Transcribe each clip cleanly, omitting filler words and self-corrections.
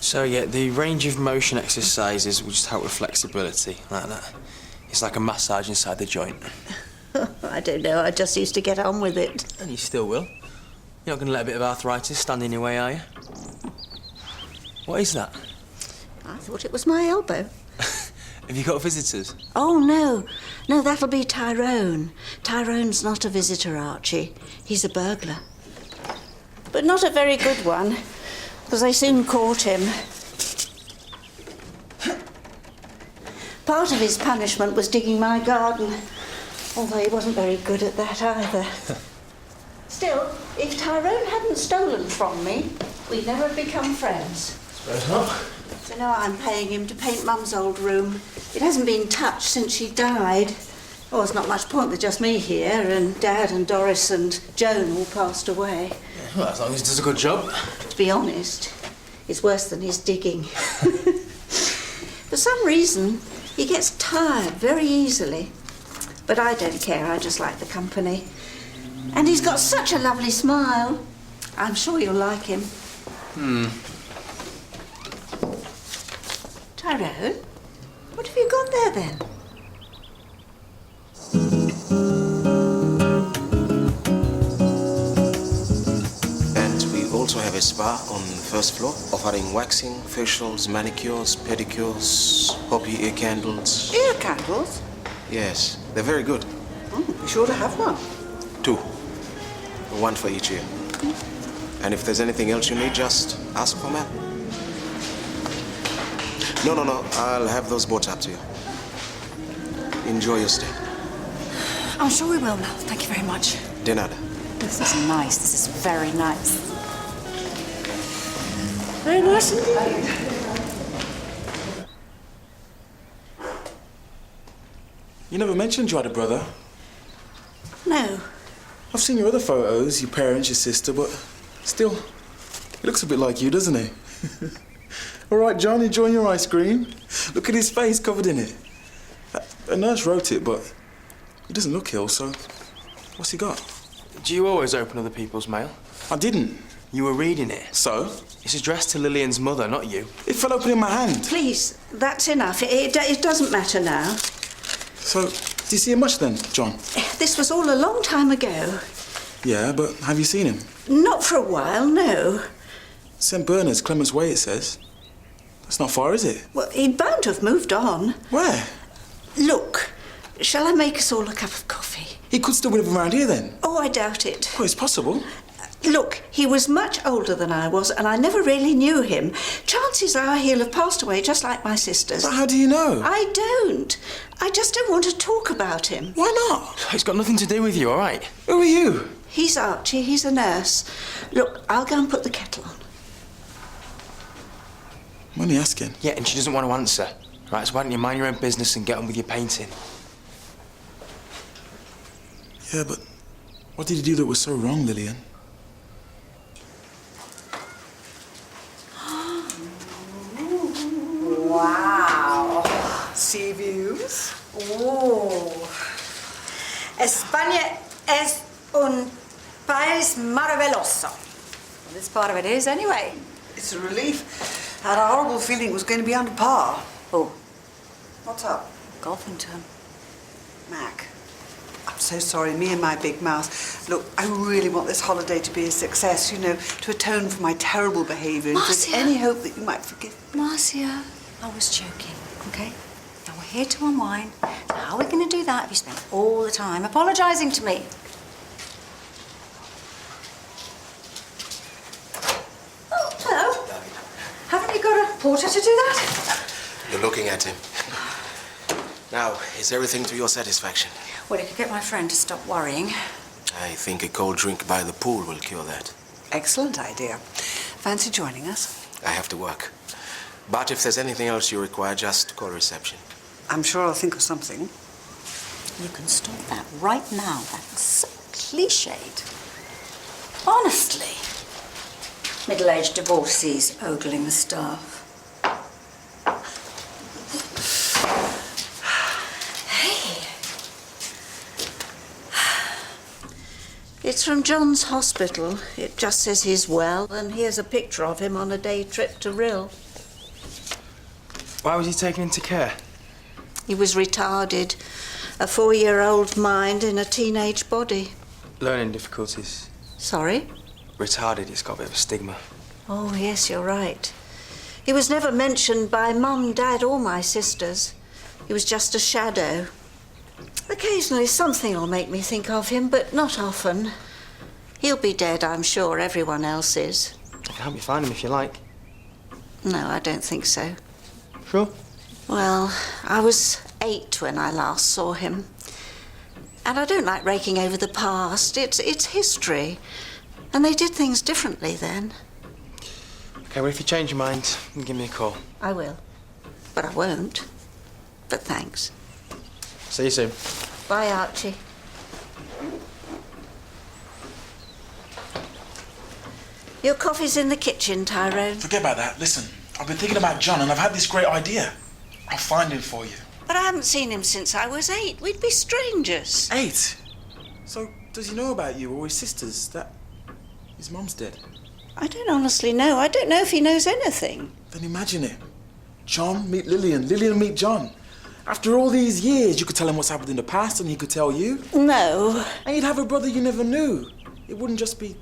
So, yeah, the range of motion exercises will just help with flexibility, like that. It's like a massage inside the joint. I don't know, I just used to get on with it. And you still will. You're not going to let a bit of arthritis stand in your way, are you? What is that? I thought it was my elbow. Have you got visitors? Oh, no. No, that'll be Tyrone. Tyrone's not a visitor, Archie. He's a burglar. But not a very good one, because I soon caught him. Part of his punishment was digging my garden, although he wasn't very good at that either. Still, if Tyrone hadn't stolen from me, we'd never have become friends. Suppose not. So now I'm paying him to paint Mum's old room. It hasn't been touched since she died. Oh, there's not much point with just me here, and Dad and Doris and Joan all passed away. Yeah, well, as long as he does a good job. To be honest, it's worse than his digging. For some reason, he gets tired very easily. But I don't care, I just like the company. And he's got such a lovely smile. I'm sure you'll like him. Tyrone, what have you got there then? And we also have a spa on the first floor, offering waxing, facials, manicures, pedicures, poppy ear candles. Ear candles? Yes, they're very good. Oh, be sure to have one. 2. 1 for each ear. And if there's anything else you need, just ask for Matt. No. I'll have those brought up to you. Enjoy your stay. I'm sure we will, Mel. Thank you very much. De nada. This is nice. This is very nice. Very nice indeed. You never mentioned you had a brother. No. I've seen your other photos, your parents, your sister, but still, he looks a bit like you, doesn't he? All right, John, enjoying your ice cream? Look at his face covered in it. A nurse wrote it, but he doesn't look ill, so what's he got? Do you always open other people's mail? I didn't. You were reading it. So? It's addressed to Lillian's mother, not you. It fell open in my hand. Please, that's enough. It doesn't matter now. So, do you see him much then, John? This was all a long time ago. Yeah, but have you seen him? Not for a while, no. St. Bernard's, Clement's Way, it says. That's not far, is it? Well, he'd bound to have moved on. Where? Look, shall I make us all a cup of coffee? He could still live around here then. Oh, I doubt it. Well, it's possible. Look, he was much older than I was, and I never really knew him. Chances are he'll have passed away just like my sisters. But how do you know? I don't. I just don't want to talk about him. Why not? It's got nothing to do with you, all right? Who are you? He's Archie, he's a nurse. Look, I'll go and put the kettle on. I'm only asking. Yeah, and she doesn't want to answer. Right, so why don't you mind your own business and get on with your painting? Yeah, but what did you do that was so wrong, Lillian? Wow. Sea views. Oh. España es un país maravilloso. Well, this part of it is, anyway. It's a relief. I had a horrible feeling it was going to be under par. Oh, What's up? golfing term. Mac, I'm so sorry, me and my big mouth. Look, I really want this holiday to be a success, you know, to atone for my terrible behaviour. If there's Marcia. any hope that you might forgive me. Marcia, I was joking, okay? Now we're here to unwind. So how are we going to do that if you spend all the time apologising to me? Oh, hello. Haven't you got a porter to do that? You're looking at him. Now, is everything to your satisfaction? Well, you could get my friend to stop worrying. I think a cold drink by the pool will cure that. Excellent idea. Fancy joining us? I have to work. But if there's anything else you require, just call reception. I'm sure I'll think of something. You can stop that right now. That's so cliched. Honestly. Middle-aged divorcees ogling the staff. It's from John's hospital. It just says he's well, and here's a picture of him on a day trip to Rill. Why was he taken into care? He was retarded. A 4-year-old mind in a teenage body. Learning difficulties. Sorry? Retarded, it's got a bit of a stigma. Oh, yes, you're right. He was never mentioned by Mum, Dad, or my sisters. He was just a shadow. Occasionally something will make me think of him, but not often. He'll be dead, I'm sure. Everyone else is. I can help you find him if you like. No, I don't think so. Sure? Well, I was 8 when I last saw him. And I don't like raking over the past. It's history. And they did things differently then. Okay, well, if you change your mind, you can give me a call. I will. But I won't. But thanks. See you soon. Bye, Archie. Your coffee's in the kitchen, Tyrone. Forget about that. Listen, I've been thinking about John and I've had this great idea. I'll find him for you. But I haven't seen him since I was 8. We'd be strangers. 8? So, does he know about you or his sisters that his mum's dead? I don't honestly know. I don't know if he knows anything. Then imagine it. John meet Lillian, Lillian meet John. After all these years, you could tell him what's happened in the past and he could tell you. No. And you'd have a brother you never knew. It wouldn't just be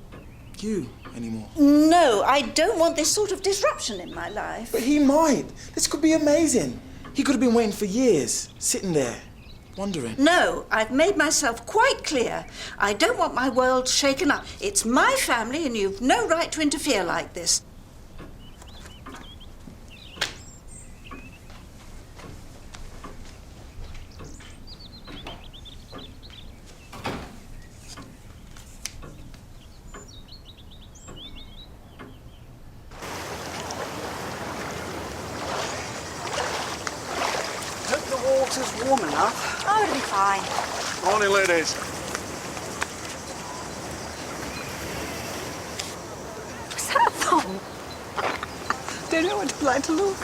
you anymore. No, I don't want this sort of disruption in my life. But he might. This could be amazing. He could have been waiting for years, sitting there, wondering. No, I've made myself quite clear. I don't want my world shaken up. It's my family and you've no right to interfere like this. Hope the water's warm enough. Oh, it'll be fine. Morning, ladies. Was that a thong? Don't know what I'd like to look.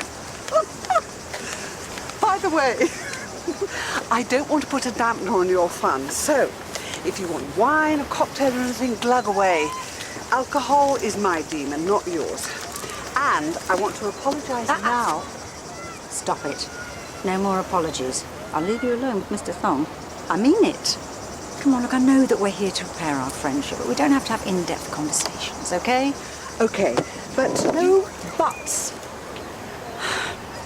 By the way, I don't want to put a dampener on your fun, so if you want wine, a cocktail or anything, glug away. Alcohol is my demon, not yours. And I want to apologise now. Stop it. No more apologies. I'll leave you alone with Mr. Thong. I mean it. Come on, look, I know that we're here to repair our friendship, but we don't have to have in-depth conversations, okay? Okay, but no buts.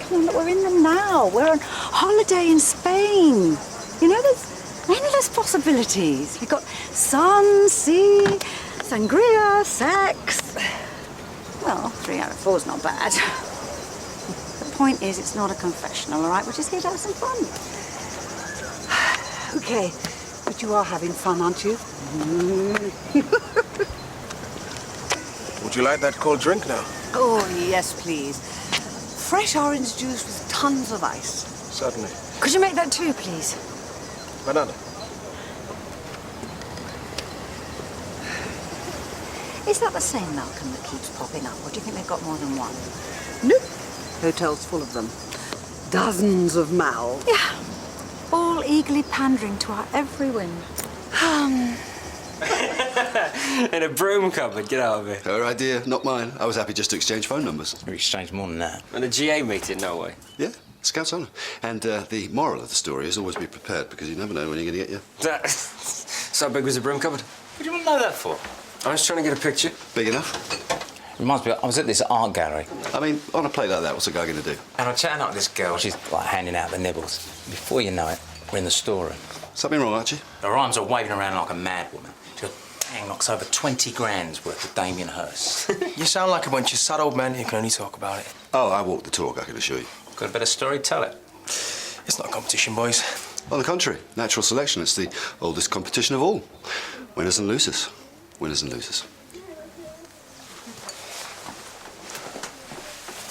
Come on, look, we're in them now. We're on holiday in Spain. You know, there's endless possibilities. We've got sun, sea, sangria, sex. Well, 3 out of 4's not bad. The point is, it's not a confessional, all right? We're just here to have some fun. Okay, but you are having fun, aren't you? Would you like that cold drink now? Oh, yes, please. Fresh orange juice with tons of ice. Certainly. Could you make that too, please? Banana. Is that the same Malcolm that keeps popping up, or do you think they've got more than one? Nope. Hotel's full of them. Dozens of Mal. Yeah. All eagerly pandering to our every whim. In a broom cupboard, get out of here. Her idea, not mine. I was happy just to exchange phone numbers. We exchanged more than that. And a GA meeting, no way. Yeah, Scout's honour. And the moral of the story is always be prepared because you never know when you're going to get you. So big was the broom cupboard? What do you want to know that for? I was trying to get a picture. Big enough? Reminds me, I was at this art gallery I mean, on a plate like that, what's a guy going to do? and I'm chatting up with this girl. She's like handing out the nibbles. Before you know it, we're in the storeroom. Something wrong, Archie? Her arms are waving around like a mad woman. She goes, dang, knocks over 20 grand's worth of Damien Hirst. You sound like a bunch of sad old men who can only talk about it. Oh, I walked the talk, I can assure you. Got a bit of story, tell it. It's not a competition, boys. On the contrary, natural selection. It's the oldest competition of all. Winners and losers. Winners and losers.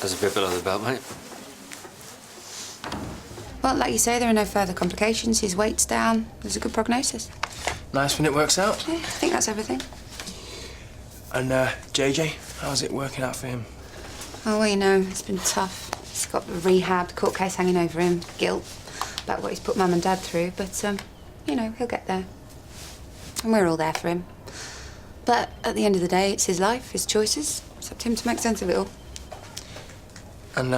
There's a bit below the belt, mate. Well, like you say, there are no further complications. His weight's down. There's a good prognosis. Nice when it works out. Yeah, I think that's everything. And JJ, how's it working out for him? Oh, well, you know, it's been tough. He's got the rehab, court case hanging over him, guilt about what he's put Mum and Dad through. But, you know, he'll get there. And we're all there for him. But at the end of the day, it's his life, his choices. It's up to him to make sense of it all. And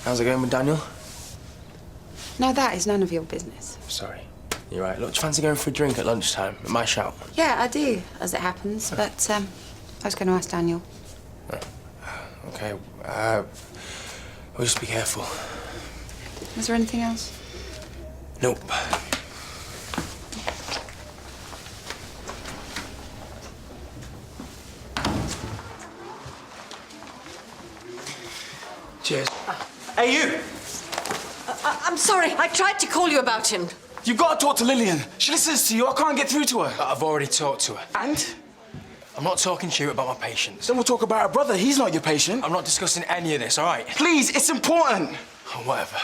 How's it going with Daniel? No, that is none of your business. Sorry. You're right. Look, do you fancy going for a drink at lunchtime? At my shout? Yeah, I do, as it happens, but I was going to ask Daniel. Okay. We'll just be careful. Was there anything else? Nope. Cheers. Hey, you! I'm sorry, I tried to call you about him. You've got to talk to Lillian. She listens to you. I can't get through to her. I've already talked to her. And? I'm not talking to you about my patients. Then we'll talk about her brother. He's not your patient. I'm not discussing any of this, all right? Please, it's important. Oh, whatever.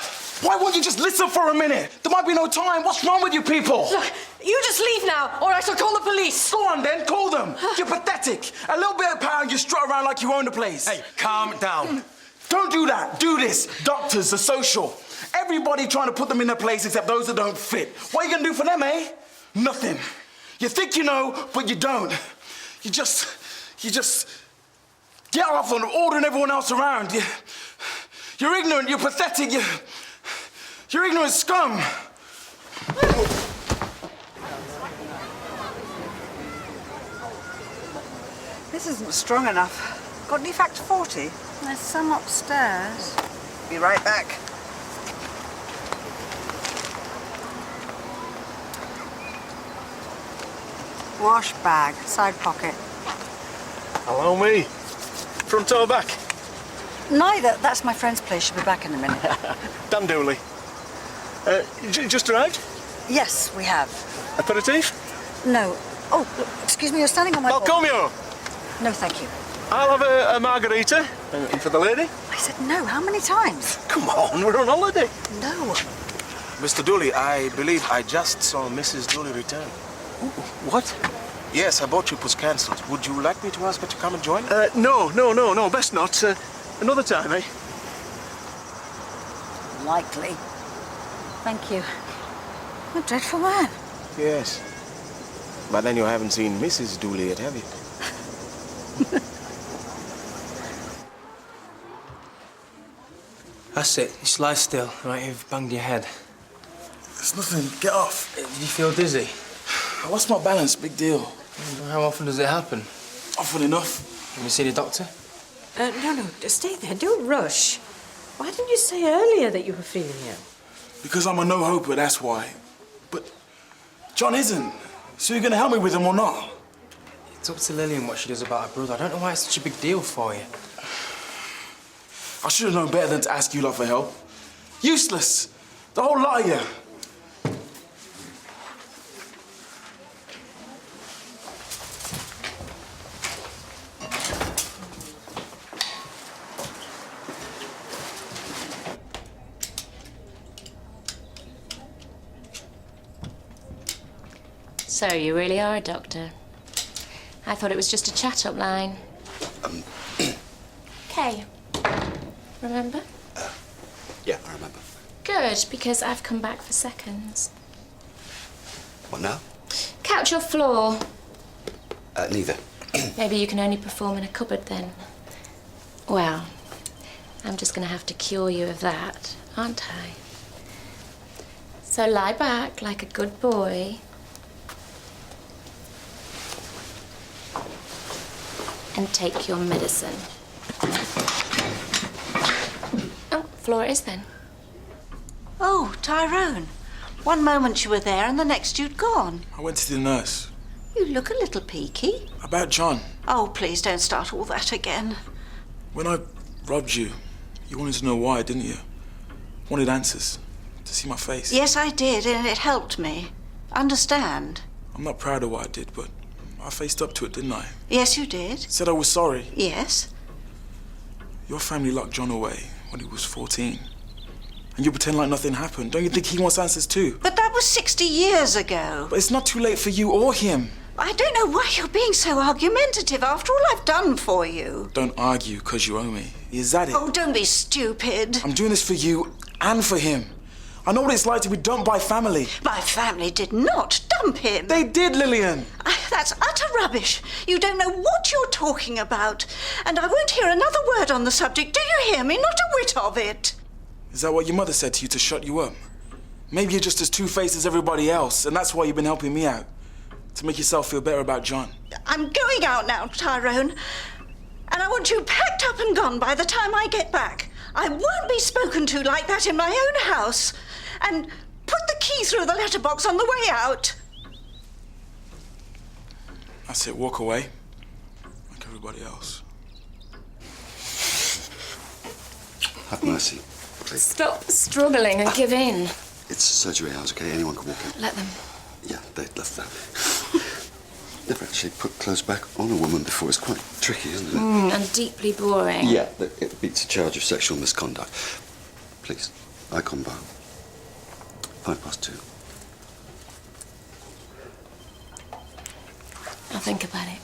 Why won't you just listen for a minute? There might be no time. What's wrong with you people? Look, you just leave now, or I shall call the police. Go on then, call them. You're pathetic. A little bit of power and you strut around like you own the place. Hey, calm down. Don't do that. Do this. Doctors, the social. Everybody trying to put them in their place except those that don't fit. What are you going to do for them, eh? Nothing. You think you know, but you don't. You just get off on ordering everyone else around. You're ignorant, you're pathetic, you're ignorant scum. This isn't strong enough. Got any factor 40? There's some upstairs. Be right back. Wash bag, side pocket. Hello, me. Front or back? Neither. That's my friend's place. She'll be back in a minute. Dan Dooley. Just arrived? Yes, we have. Aperitif? No. Oh, look, excuse me, you're standing on my... Balcomio. No, thank you. I'll have a margarita. And for the lady? I said no. How many times? Come on, we're on holiday. No. Mr. Dooley, I believe I just saw Mrs. Dooley return. What? Yes, her boat trip was cancelled. Would you like me to ask her to come and join? No. Best not. Another time, eh? Likely. Thank you. A dreadful man. Yes. But then you haven't seen Mrs. Dooley yet, have you? That's it. Just lie still, right? You've banged your head. There's nothing. Get off. Did you feel dizzy? I lost my balance. Big deal. How often does it happen? Often enough. Have you seen a doctor? No, stay there. Don't rush. Why didn't you say earlier that you were feeling ill? Because I'm a no-hoper, that's why. But John isn't. So you're going to help me with him or not? It's up to Lillian what she does about her brother. I don't know why it's such a big deal for you. I should have known better than to ask you lot for help. Useless. The whole lot of you. So you really are a doctor. I thought it was just a chat-up line. Okay. Remember? Yeah, I remember. Good, because I've come back for seconds. What now? Couch or floor? Neither. Maybe you can only perform in a cupboard then. Well, I'm just going to have to cure you of that, aren't I? So lie back like a good boy. And take your medicine. Oh, floor it is then. Oh, Tyrone. One moment you were there and the next you'd gone. I went to the nurse. You look a little peaky. About John. Oh, please don't start all that again. When I robbed you, you wanted to know why, didn't you? Wanted answers. To see my face. Yes, I did, and it helped me. Understand? I'm not proud of what I did, but I faced up to it, didn't I? Yes, you did. Said I was sorry. Yes. Your family locked John away when he was 14. And you pretend like nothing happened. Don't you think he wants answers too? But that was 60 years ago. But it's not too late for you or him. I don't know why you're being so argumentative after all I've done for you. Don't argue because you owe me. Is that it? Oh, don't be stupid. I'm doing this for you and for him. I know what it's like to be dumped by family. My family did not dump him. They did, Lillian. That's utter rubbish. You don't know what you're talking about. And I won't hear another word on the subject. Do you hear me? Not a whit of it. Is that what your mother said to you to shut you up? Maybe you're just as two-faced as everybody else, and that's why you've been helping me out. To make yourself feel better about John. I'm going out now, Tyrone. And I want you packed up and gone by the time I get back. I won't be spoken to like that in my own house. And put the key through the letterbox on the way out. That's it, walk away. Like everybody else. Have mercy, please. Stop struggling and give in. It's surgery hours, okay? Anyone can walk in. Let them. Yeah, they left that. Never actually put clothes back on a woman before. It's quite tricky, isn't it? And deeply boring. Yeah, it beats a charge of sexual misconduct. Please, icon bar. 2:05. I'll think about it.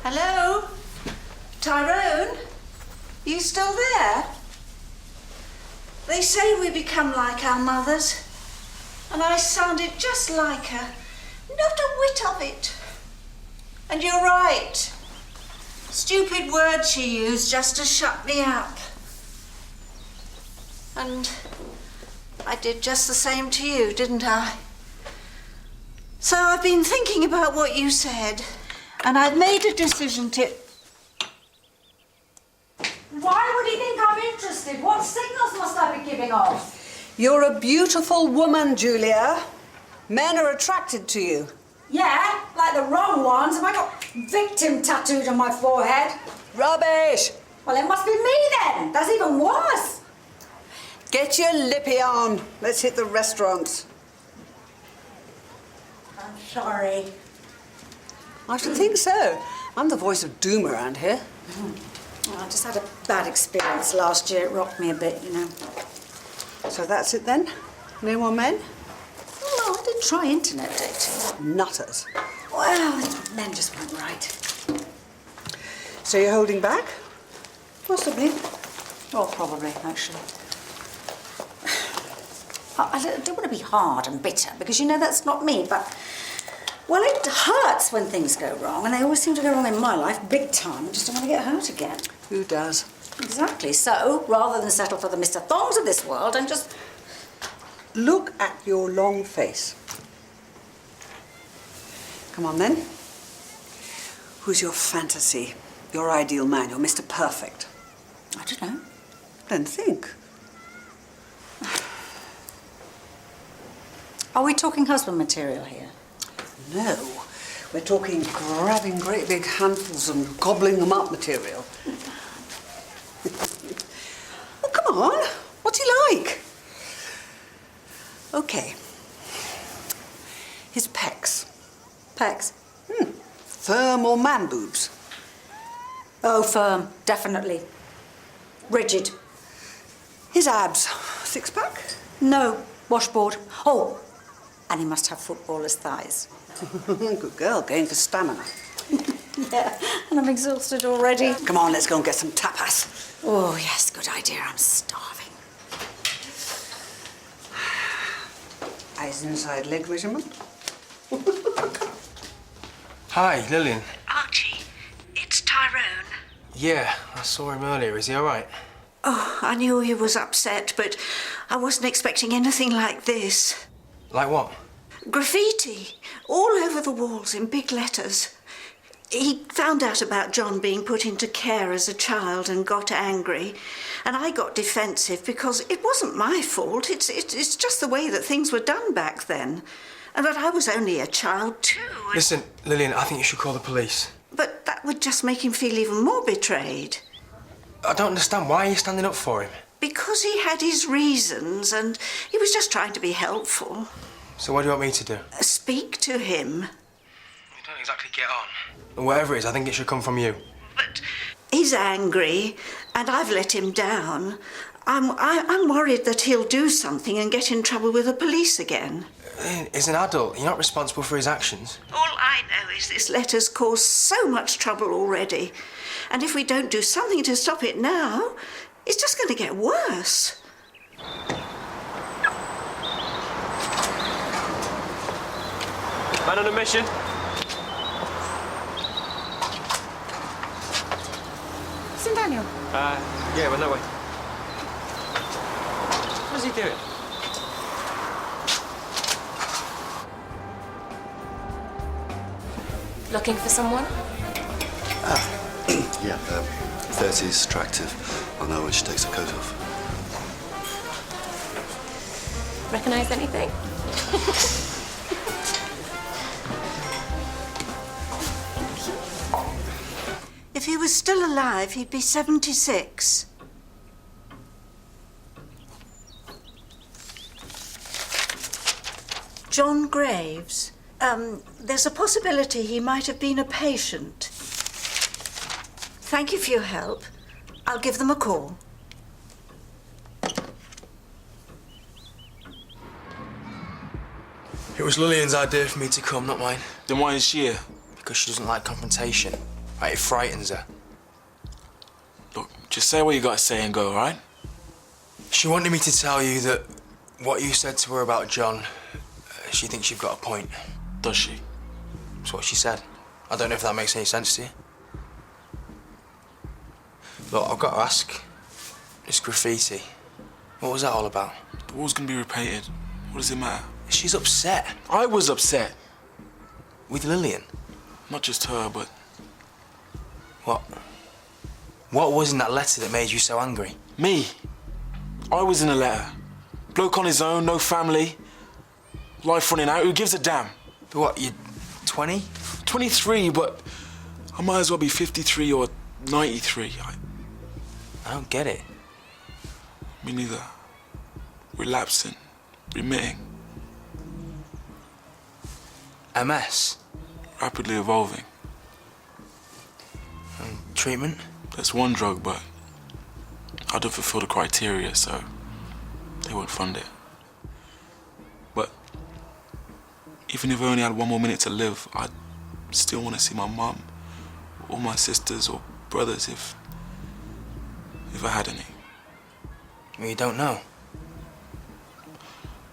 Hello? Tyrone? You still there? They say we become like our mothers. And I sounded just like her. Not a whit of it. And you're right. Stupid words she used just to shut me up. And I did just the same to you, didn't I? So I've been thinking about what you said, and I've made a decision to... Why would he think I'm interested? What signals must I be giving off? You're a beautiful woman, Julia. Men are attracted to you. Yeah, like the wrong ones. Have I got victim tattooed on my forehead? Rubbish! Well, it must be me then. That's even worse. Get your lippy on. Let's hit the restaurants. I'm sorry. I should think so. I'm the voice of doom around here. Well, I just had a bad experience last year. It rocked me a bit, you know. So that's it then? No more men? Well, I did try internet dating. Nutters. Well, men just weren't right. So you're holding back? Possibly. Well, probably, actually. I don't want to be hard and bitter, because, you know, that's not me, but... Well, it hurts when things go wrong, and they always seem to go wrong in my life, big time. I just don't want to get hurt again. Who does? Exactly. So, rather than settle for the Mr. Thongs of this world, and just... Look at your long face. Come on, then. Who's your fantasy? Your ideal man, your Mr. Perfect? I don't know. Then think. Are we talking husband material here? No. We're talking grabbing great big handfuls and gobbling them up material. Oh, come on. What's he like? Okay. His pecs. Pecs? Firm or man boobs? Oh, firm. Definitely. Rigid. His abs. Six-pack? No. Washboard. Oh, and he must have footballer's thighs. Good girl, going for stamina. Yeah, and I'm exhausted already. Come on, let's go and get some tapas. Oh, yes, good idea. I'm starving. Eyes inside leg measurement. Hi, Lillian. Archie, it's Tyrone. Yeah, I saw him earlier. Is he all right? Oh, I knew he was upset, but I wasn't expecting anything like this. Like what? Graffiti, all over the walls in big letters. He found out about John being put into care as a child and got angry. And I got defensive because it wasn't my fault. It's just the way that things were done back then. And that I was only a child too. Listen, Lillian, I think you should call the police. But that would just make him feel even more betrayed. I don't understand. Why are you standing up for him? Because he had his reasons and he was just trying to be helpful. So what do you want me to do? Speak to him. You don't exactly get on. Whatever it is, I think it should come from you. But he's angry and I've let him down. I'm worried that he'll do something and get in trouble with the police again. He's an adult. You're not responsible for his actions. All I know is this letter's caused so much trouble already. And if we don't do something to stop it now, it's just going to get worse. Man on a mission. St. Daniel. Yeah, well, no way. What's he doing? Looking for someone? Yeah, 30s, attractive. I know when she takes her coat off. Recognize anything? If he was still alive, he'd be 76. John Graves. There's a possibility he might have been a patient. Thank you for your help. I'll give them a call. It was Lillian's idea for me to come, not mine. Then why is she here? Because she doesn't like confrontation. Right, it frightens her. Look, just say what you gotta say and go, all right? She wanted me to tell you that what you said to her about John, she thinks you've got a point. Does she? That's what she said. I don't know if that makes any sense to you. Look, I've got to ask. This graffiti, what was that all about? The wall's gonna be repainted. What does it matter? She's upset. I was upset. With Lillian? Not just her, but... What? What was in that letter that made you so angry? Me. I was in a letter. Bloke on his own, no family. Life running out, who gives a damn? But what, you're 20? 23, but I might as well be 53 or 93. I don't get it. Me neither. Relapsing. Remitting. MS? Rapidly evolving. And treatment? That's one drug, but I don't fulfill the criteria, so they won't fund it. But even if I only had one more minute to live, I'd still want to see my mum, or my sisters or brothers if I had any. Well, you don't know.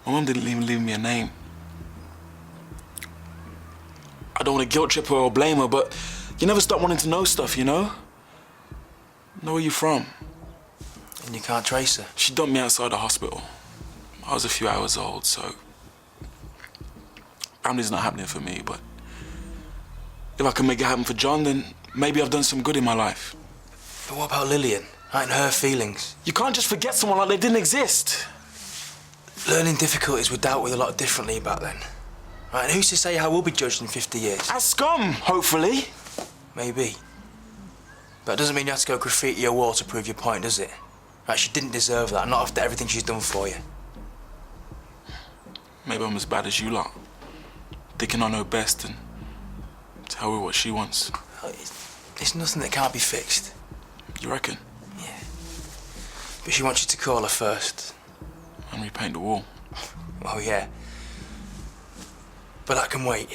My mum didn't even leave me a name. I don't want to guilt trip her or blame her, but you never stop wanting to know stuff, you know? Know where you're from. And you can't trace her? She dumped me outside the hospital. I was a few hours old, so... Family's not happening for me, but... If I can make it happen for John, then maybe I've done some good in my life. But what about Lillian? And her feelings? You can't just forget someone like they didn't exist. Learning difficulties were dealt with a lot differently back then. Right, and who's to say how we'll be judged in 50 years? As scum, hopefully. Maybe. But it doesn't mean you have to go graffiti your wall to prove your point, does it? Right, she didn't deserve that, not after everything she's done for you. Maybe I'm as bad as you lot. Thinking I know best and tell her what she wants. It's nothing that can't be fixed. You reckon? Yeah. But she wants you to call her first. And repaint the wall. Oh, yeah. But that can wait.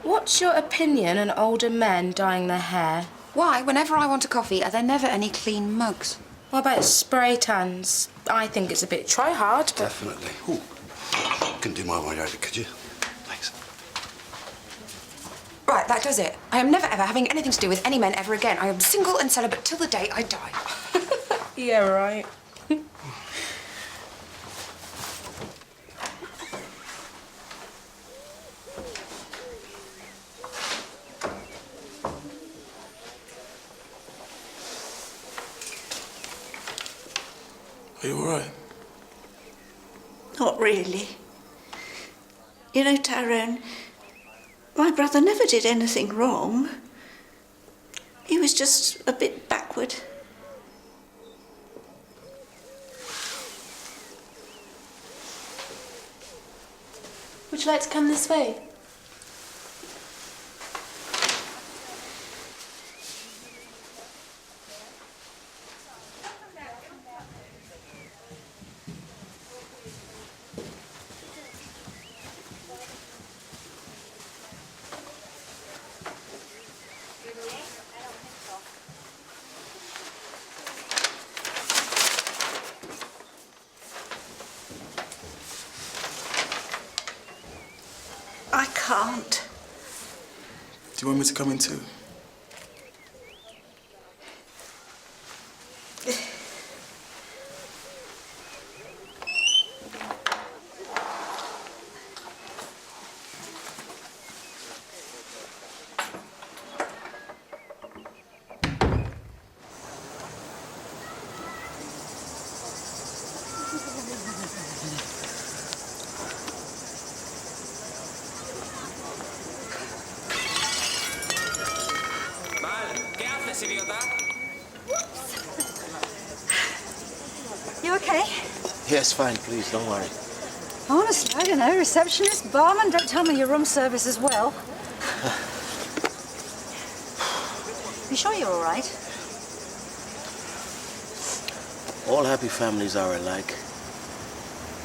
What's your opinion on older men dyeing their hair? Why, whenever I want a coffee, are there never any clean mugs? What about spray tans? I think it's a bit try-hard, but... Definitely. Ooh. Couldn't do my way over, could you? Thanks. Right, that does it. I am never ever having anything to do with any men ever again. I am single and celibate till the day I die. Yeah, right. Are you all right? Not really. You know, Tyrone, my brother never did anything wrong. He was just a bit backward. Would you like to come this way? Do you want me to come in too? You okay? Yes, fine, please, don't worry. Honestly, I don't know. Receptionist, barman, don't tell me your room service as well. You sure you're all right? All happy families are alike,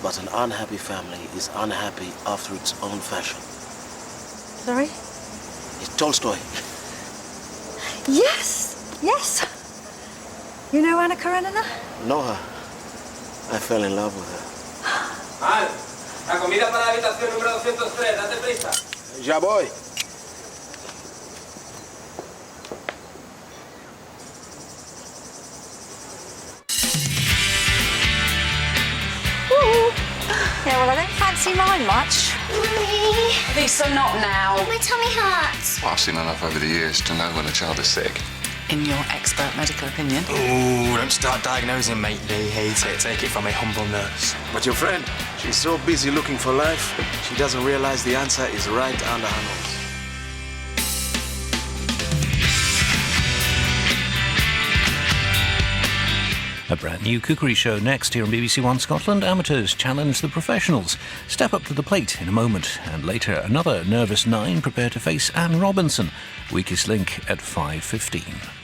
but an unhappy family is unhappy after its own fashion. Sorry? It's Tolstoy. Yes, yes. You know Anna Karenina? Know her. I fell in love with her. Al, la comida para la habitación número 203, date prisa. Ya voy. Yeah, well, I don't fancy mine much. Mummy. Lisa, not now. My tummy hurts. Well, I've seen enough over the years to know when a child is sick. In your expert medical opinion? Ooh, don't start diagnosing, mate. They hate it. Take it from a humble nurse. But your friend, she's so busy looking for life, she doesn't realize the answer is right under her nose. A brand new cookery show next here on BBC1 Scotland. Amateurs challenge the professionals. Step up to the plate in a moment. And later, another nervous 9 prepare to face Anne Robinson. Weakest link at 5:15.